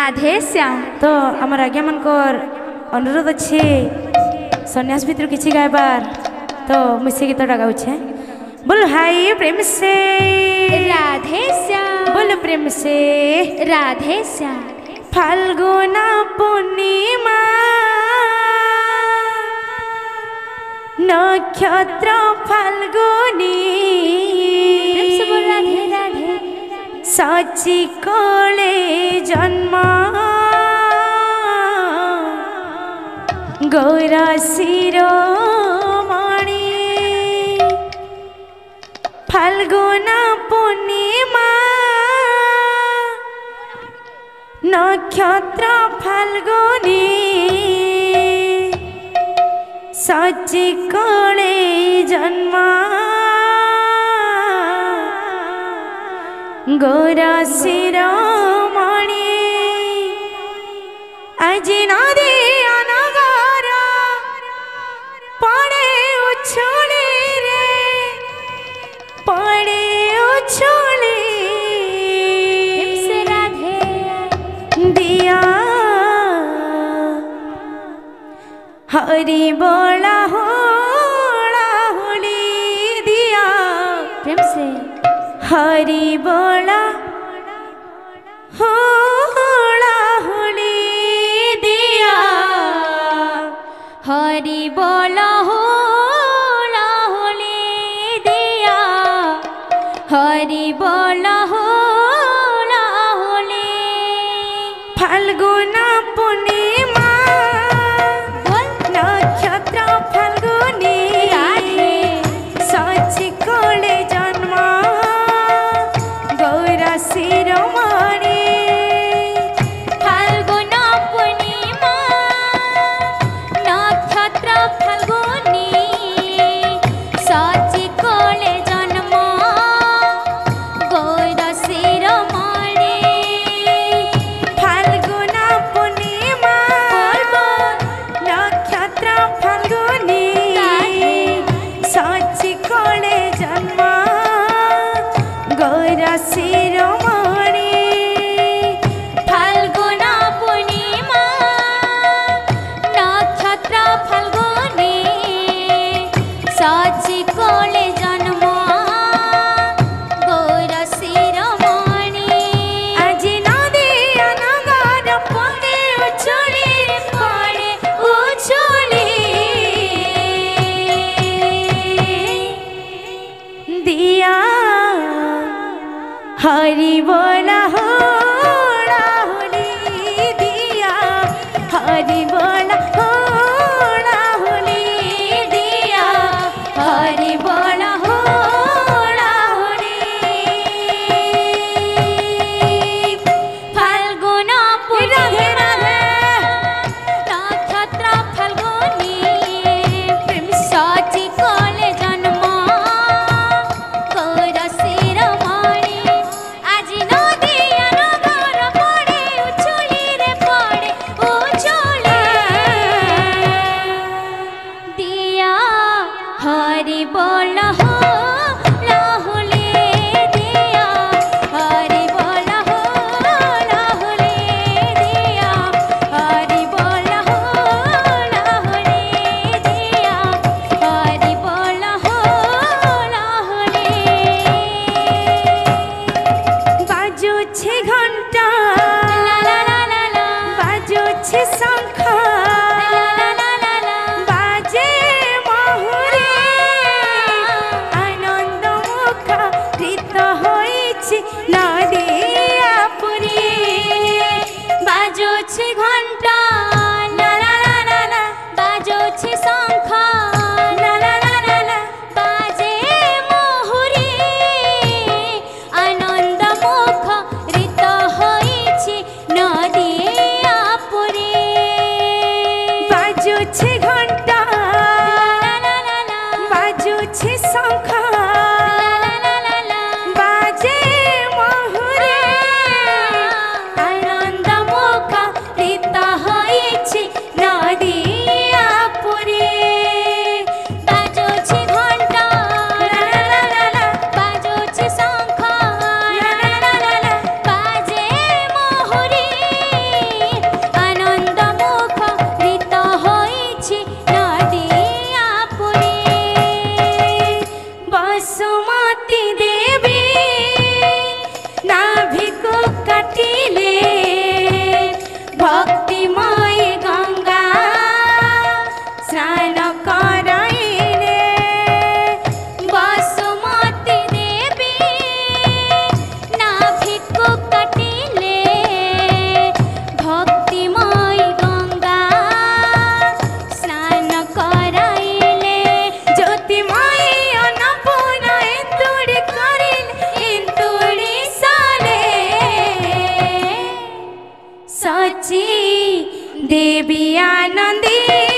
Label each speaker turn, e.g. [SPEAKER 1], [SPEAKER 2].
[SPEAKER 1] राधे श्याम
[SPEAKER 2] तो आमर आज्ञा मनकर अनुरोध अच्छे सन्यास भितर किसी गायबार तो मिसे गीतटा गाउछे। बोल हाय प्रेम से
[SPEAKER 1] राधे श्याम
[SPEAKER 2] बोल प्रेम से
[SPEAKER 1] राधे श्याम
[SPEAKER 2] फाल्गुना पूर्णिमा नक्षत्र फाल्गुनी
[SPEAKER 1] प्रेम से बोल राधे राधे
[SPEAKER 2] साची कोले जन्म गौरा शिरोमणि फाल्गुना पूर्णिमा नक्षत्र फाल्गुनी साची कोले जन्म गौरा शिरोमणि आज नदी अनगर पड़े उछुली रे पड़े उछुली
[SPEAKER 1] प्रेम से राधे
[SPEAKER 2] दिया हरि बोला होला होली दिया
[SPEAKER 1] प्रेम से
[SPEAKER 2] हरि बोला होला होली दिया
[SPEAKER 1] हरि बोला होला होली दिया हरि बोला होला होली
[SPEAKER 2] फाल्गुना पूर्णिमा नक्षत्र फाल्गुनी साची कोले जन्म गौरा शिरोमणि
[SPEAKER 1] फाल्गुना पूर्णिमा नक्षत्र फाल्गुनी साची कोले जन्म गौर शिरोमणि
[SPEAKER 2] फाल्गुना पूर्णिमा नक्षत्र फाल्गुनी साची कोले जन्म गौरा शिरोमणि
[SPEAKER 1] फाल्गुना पूर्णिमा नक्षत्र फाल्गुनी साची कोले जन्म गौर शिरोमणि
[SPEAKER 2] आज नदी अनगर पड़े उछुली दिया हरि बोला होला होली दिया हरि बोला होला होली दिया हरि बोला होला होली
[SPEAKER 1] फाल्गुना
[SPEAKER 2] राधे
[SPEAKER 1] पूर्णिमा
[SPEAKER 2] राधे
[SPEAKER 1] नक्षत्र फाल्गुनी साची कोले जन्म गौर शिरोमणि आज नदी अनगर पड़े उछुली रे पड़े उछुली दिया हरि बोल होला होली दिया हरि बोल होला होली दिया हरि बोल होला होली दिया हरि बोल होला होली
[SPEAKER 2] बाजुछे घंटा
[SPEAKER 1] ला ला ला ला ला
[SPEAKER 2] बाजुछे शंख
[SPEAKER 1] ला ला ला ला
[SPEAKER 2] बाजे महुरी आनंद मुखरित होइछि नदिया पुरी
[SPEAKER 1] बाजोछे घंटा ला ला ला ला ला बाजोछे शंख ला ला ला ला ला बाजे महुरी आनंद मुख ऋत होइछि नदिया पुरी
[SPEAKER 2] बाजुछे घंटा
[SPEAKER 1] ला ला ला ला
[SPEAKER 2] बाजुछे शंख
[SPEAKER 1] ला ला ला ला ला
[SPEAKER 2] बाजे महुरी
[SPEAKER 1] आनंद मुख ऋत
[SPEAKER 2] सची देवी आनंदी